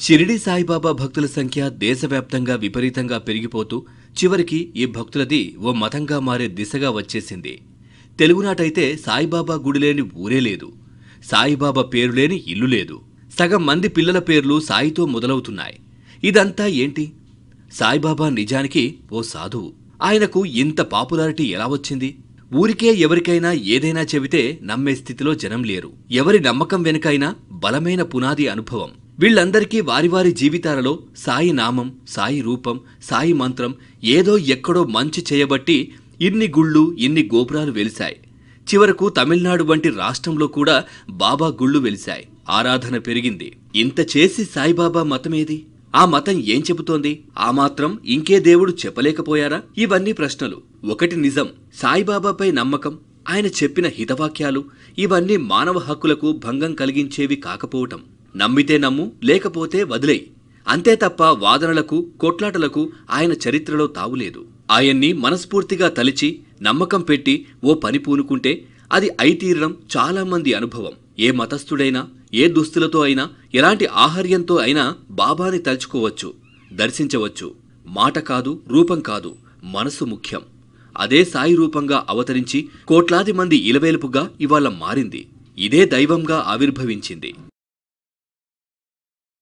షిరిడి సాయిబాబా భక్తుల సంఖ్య దేశవ్యాప్తంగా విపరీతంగా పెరిగిపోతూ చివరికి ఈ భక్తులది ఓ మతంగా మారే దిశగా వచ్చేసింది. తెలుగునాటైతే సాయిబాబా గుడి లేని ఊరే లేదు, సాయిబాబా పేరు లేని ఇల్లు లేదు. సగం మంది పిల్లల పేర్లు సాయితో మొదలవుతున్నాయి. ఇదంతా ఏంటి? సాయిబాబా నిజానికి ఓ సాధువు. ఆయనకు ఇంత పాపులారిటీ ఎలా వచ్చింది? ఊరికే ఎవరికైనా ఏదైనా చెబితే నమ్మే స్థితిలో జనం లేరు. ఎవరి నమ్మకం వెనుకైనా బలమైన పునాది అనుభవం. వీళ్లందరికీ వారి వారి జీవితాలలో సాయి నామం, సాయి రూపం, సాయి మంత్రం ఏదో ఎక్కడో మంచి చేయబట్టి ఇన్ని గుళ్ళు, ఇన్ని గోపురాలు వెలిశాయి. చివరకు తమిళనాడు వంటి రాష్ట్రంలో కూడా బాబా గుళ్ళు వెలిశాయి. ఆరాధన పెరిగింది. ఇంత చేసి సాయిబాబా మతమేది? ఆ మతం ఏం చెబుతోంది? ఆ మాత్రం ఇంకే దేవుడు చెప్పలేకపోయారా? ఇవన్నీ ప్రశ్నలు. ఒకటి నిజం, సాయిబాబాపై నమ్మకం, ఆయన చెప్పిన హితవాక్యాలు ఇవన్నీ మానవ హక్కులకు భంగం కలిగించేవి కాకపోవటం. నమ్మితే నమ్ము, లేకపోతే వదిలేయ్. అంతే తప్ప వాదనలకు, కొట్లాటలకు ఆయన చరిత్రలో తావులేదు. ఆయన్ని మనస్ఫూర్తిగా తలిచి నమ్మకం పెట్టి ఓ పని పూనుకుంటే అది అయితీరడం చాలామంది అనుభవం. ఏ మతస్థుడైనా, ఏ దుస్తులతో అయినా, ఎలాంటి ఆహార్యంతో అయినా బాబాని తలుచుకోవచ్చు, దర్శించవచ్చు. మాట కాదు, రూపం కాదు, మనసు ముఖ్యం. అదే సాయి రూపంగా అవతరించి కోట్లాది మంది ఇలవేలుపుగా ఇవాళ మారింది. ఇదే దైవంగా ఆవిర్భవించింది.